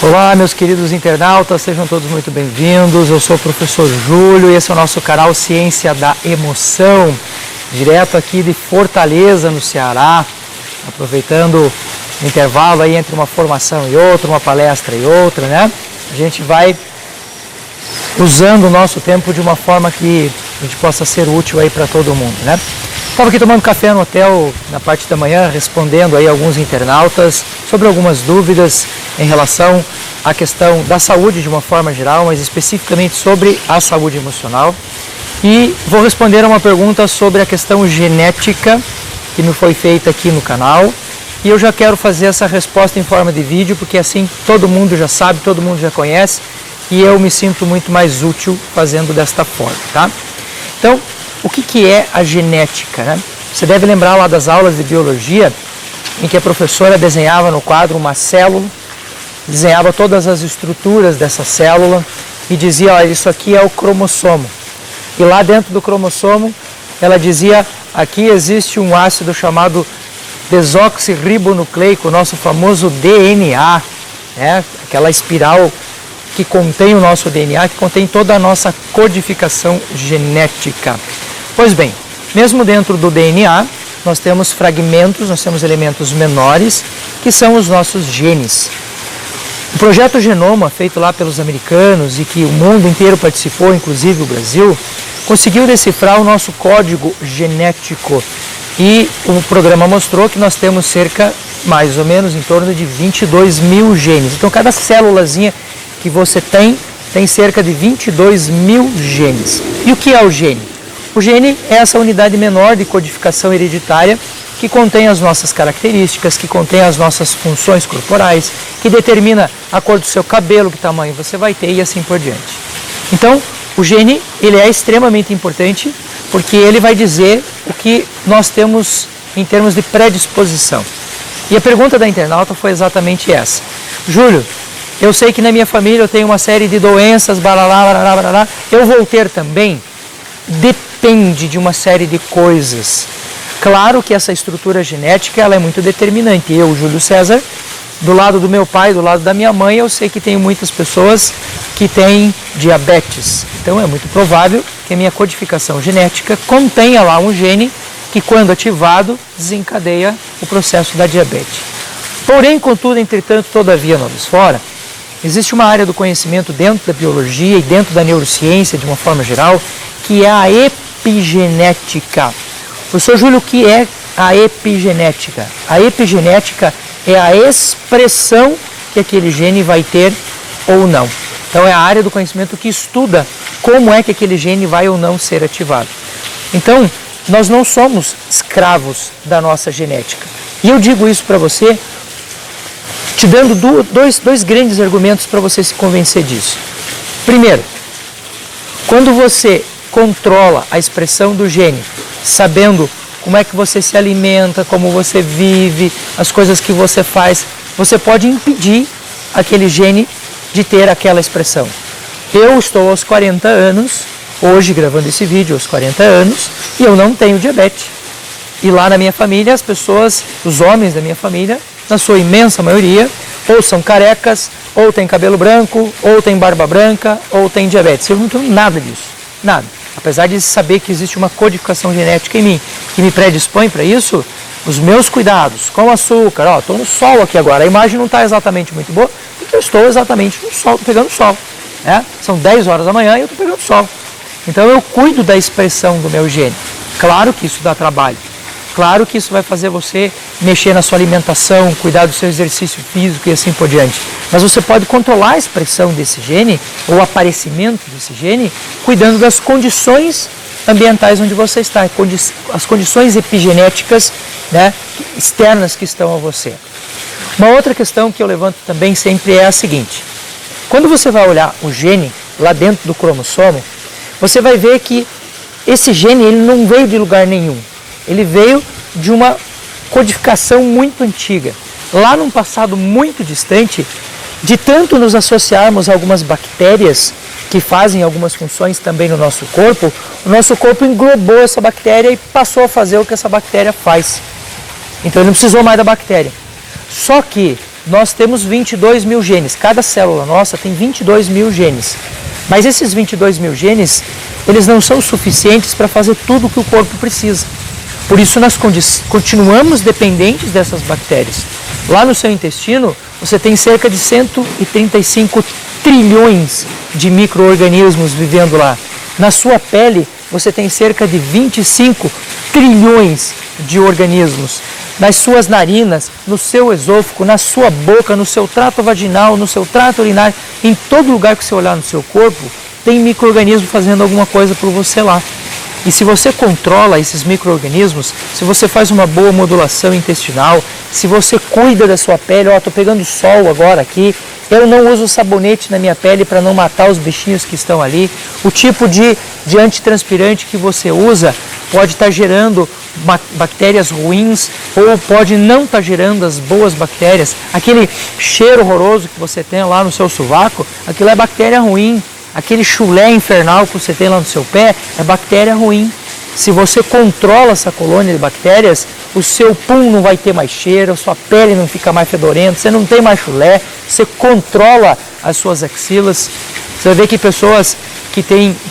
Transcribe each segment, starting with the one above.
Olá, meus queridos internautas, sejam todos muito bem-vindos. Eu sou o professor Júlio e esse é o nosso canal Ciência da Emoção, direto aqui de Fortaleza, no Ceará, aproveitando o intervalo aí entre uma formação e outra, uma palestra e outra, né? A gente vai usando o nosso tempo de uma forma que a gente possa ser útil aí para todo mundo, né? Estava aqui tomando café no hotel na parte da manhã, respondendo aí alguns internautas sobre algumas dúvidas em relação à questão da saúde de uma forma geral, mas especificamente sobre a saúde emocional. E vou responder a uma pergunta sobre a questão genética que me foi feita aqui no canal. E eu já quero fazer essa resposta em forma de vídeo, porque assim todo mundo já sabe, todo mundo já conhece, e eu me sinto muito mais útil fazendo desta forma, tá? Então, o que é a genética, né? Você deve lembrar lá das aulas de biologia, em que a professora desenhava no quadro uma célula, desenhava todas as estruturas dessa célula e dizia, olha, isso aqui é o cromossomo. E lá dentro do cromossomo, ela dizia, aqui existe um ácido chamado desoxirribonucleico, o nosso famoso DNA, né? Aquela espiral que contém o nosso DNA, que contém toda a nossa codificação genética. Pois bem, mesmo dentro do DNA, nós temos fragmentos, nós temos elementos menores, que são os nossos genes. O projeto Genoma, feito lá pelos americanos e que o mundo inteiro participou, inclusive o Brasil, conseguiu decifrar o nosso código genético. E o programa mostrou que nós temos cerca, mais ou menos, em torno de 22 mil genes. Então, cada célulazinha que você tem cerca de 22 mil genes. E o que é o gene? O gene é essa unidade menor de codificação hereditária que contém as nossas características, que contém as nossas funções corporais, que determina a cor do seu cabelo, que tamanho você vai ter e assim por diante. Então, o gene ele é extremamente importante porque ele vai dizer o que nós temos em termos de predisposição. E a pergunta da internauta foi exatamente essa. Júlio, eu sei que na minha família eu tenho uma série de doenças, barará, barará, barará. Eu vou ter também? Depende de uma série de coisas. Claro que essa estrutura genética ela é muito determinante. Eu, Júlio César, do lado do meu pai, do lado da minha mãe, eu sei que tenho muitas pessoas que têm diabetes. Então é muito provável que a minha codificação genética contenha lá um gene que, quando ativado, desencadeia o processo da diabetes. Porém, contudo, entretanto, todavia, noves fora, existe uma área do conhecimento dentro da biologia e dentro da neurociência, de uma forma geral, que é a epigenética. Professor Júlio, o que é a epigenética? A epigenética é a expressão que aquele gene vai ter ou não. Então é a área do conhecimento que estuda como é que aquele gene vai ou não ser ativado. Então, nós não somos escravos da nossa genética. E eu digo isso para você, te dando dois grandes argumentos para você se convencer disso. Primeiro, quando você controla a expressão do gene, sabendo como é que você se alimenta, como você vive, as coisas que você faz, você pode impedir aquele gene de ter aquela expressão. Eu estou aos 40 anos, hoje gravando esse vídeo aos 40 anos, e eu não tenho diabetes. E lá na minha família, as pessoas, os homens da minha família, na sua imensa maioria, ou são carecas, ou tem cabelo branco, ou tem barba branca, ou tem diabetes. Eu não tenho nada disso, nada. Apesar de saber que existe uma codificação genética em mim que me predispõe para isso, os meus cuidados com açúcar, estou no sol aqui agora, a imagem não está exatamente muito boa, porque eu estou exatamente no sol, estou pegando sol. Né? São 10 horas da manhã e eu estou pegando sol. Então eu cuido da expressão do meu gene. Claro que isso dá trabalho. Claro que isso vai fazer você mexer na sua alimentação, cuidar do seu exercício físico e assim por diante. Mas você pode controlar a expressão desse gene, ou o aparecimento desse gene, cuidando das condições ambientais onde você está, as condições epigenéticas, né, externas que estão a você. Uma outra questão que eu levanto também sempre é a seguinte. Quando você vai olhar o gene lá dentro do cromossomo, você vai ver que esse gene ele não veio de lugar nenhum. Ele veio de uma codificação muito antiga. Lá num passado muito distante, de tanto nos associarmos a algumas bactérias que fazem algumas funções também no nosso corpo, o nosso corpo englobou essa bactéria e passou a fazer o que essa bactéria faz. Então ele não precisou mais da bactéria. Só que nós temos 22 mil genes. Cada célula nossa tem 22 mil genes. Mas esses 22 mil genes, eles não são suficientes para fazer tudo o que o corpo precisa. Por isso nós continuamos dependentes dessas bactérias. Lá no seu intestino, você tem cerca de 135 trilhões de micro-organismos vivendo lá. Na sua pele, você tem cerca de 25 trilhões de organismos. Nas suas narinas, no seu esôfago, na sua boca, no seu trato vaginal, no seu trato urinário, em todo lugar que você olhar no seu corpo, tem micro-organismo fazendo alguma coisa por você lá. E se você controla esses micro-organismos, se você faz uma boa modulação intestinal, se você cuida da sua pele, ó, estou pegando sol agora aqui, eu não uso sabonete na minha pele para não matar os bichinhos que estão ali, o tipo de antitranspirante que você usa pode estar gerando bactérias ruins ou pode não estar gerando as boas bactérias. Aquele cheiro horroroso que você tem lá no seu sovaco, aquilo é bactéria ruim. Aquele chulé infernal que você tem lá no seu pé é bactéria ruim. Se você controla essa colônia de bactérias, o seu pum não vai ter mais cheiro, a sua pele não fica mais fedorenta, você não tem mais chulé, você controla as suas axilas. Você vai ver que pessoas que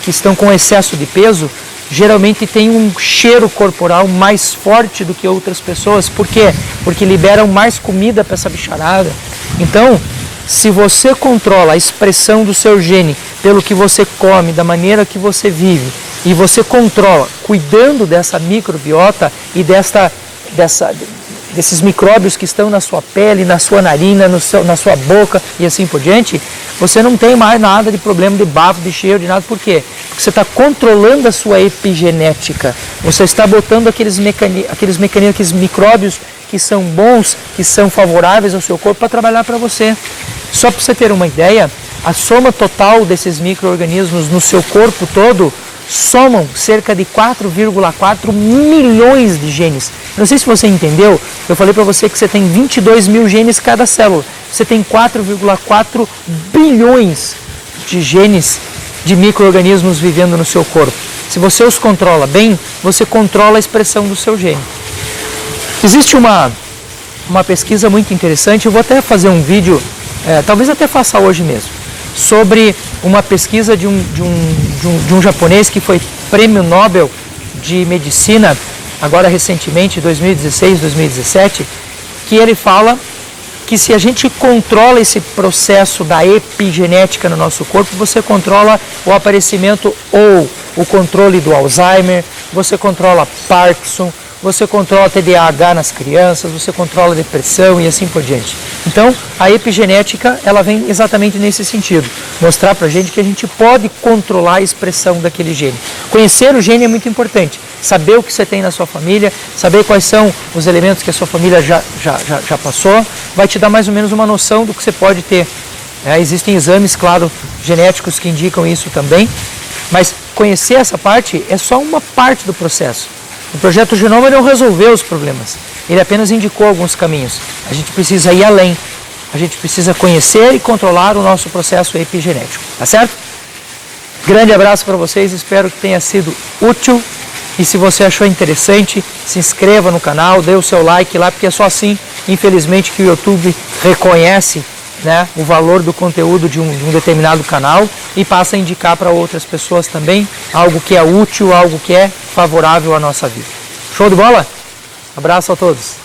estão com excesso de peso, geralmente têm um cheiro corporal mais forte do que outras pessoas. Por quê? Porque liberam mais comida para essa bicharada. Então, se você controla a expressão do seu gene pelo que você come, da maneira que você vive, e você controla cuidando dessa microbiota e desses micróbios que estão na sua pele, na sua narina, na sua boca e assim por diante, você não tem mais nada de problema de bafo, de cheiro, de nada. Por quê? Porque você está controlando a sua epigenética. Você está botando aqueles mecanismos, aqueles micróbios que são bons, que são favoráveis ao seu corpo para trabalhar para você. Só para você ter uma ideia, a soma total desses micro-organismos no seu corpo todo somam cerca de 4,4 milhões de genes. Não sei se você entendeu, eu falei para você que você tem 22 mil genes cada célula. Você tem 4,4 bilhões de genes de micro-organismos vivendo no seu corpo. Se você os controla bem, você controla a expressão do seu gene. Existe uma pesquisa muito interessante, eu vou até fazer um vídeo, talvez até faça hoje mesmo, sobre uma pesquisa de um japonês que foi prêmio Nobel de Medicina, agora recentemente, 2016, 2017, que ele fala que se a gente controla esse processo da epigenética no nosso corpo, você controla o aparecimento ou o controle do Alzheimer, você controla Parkinson, você controla TDAH nas crianças, você controla a depressão e assim por diante. Então, a epigenética, ela vem exatamente nesse sentido. Mostrar pra gente que a gente pode controlar a expressão daquele gene. Conhecer o gene é muito importante. Saber o que você tem na sua família, saber quais são os elementos que a sua família já passou, vai te dar mais ou menos uma noção do que você pode ter. Existem exames, claro, genéticos que indicam isso também, mas conhecer essa parte é só uma parte do processo. O Projeto Genoma não resolveu os problemas, ele apenas indicou alguns caminhos. A gente precisa ir além, a gente precisa conhecer e controlar o nosso processo epigenético, tá certo? Grande abraço para vocês, espero que tenha sido útil e se você achou interessante, se inscreva no canal, dê o seu like lá, porque é só assim, infelizmente, que o YouTube reconhece, né, o valor do conteúdo de um determinado canal e passa a indicar para outras pessoas também algo que é útil, algo que é favorável à nossa vida. Show de bola? Abraço a todos!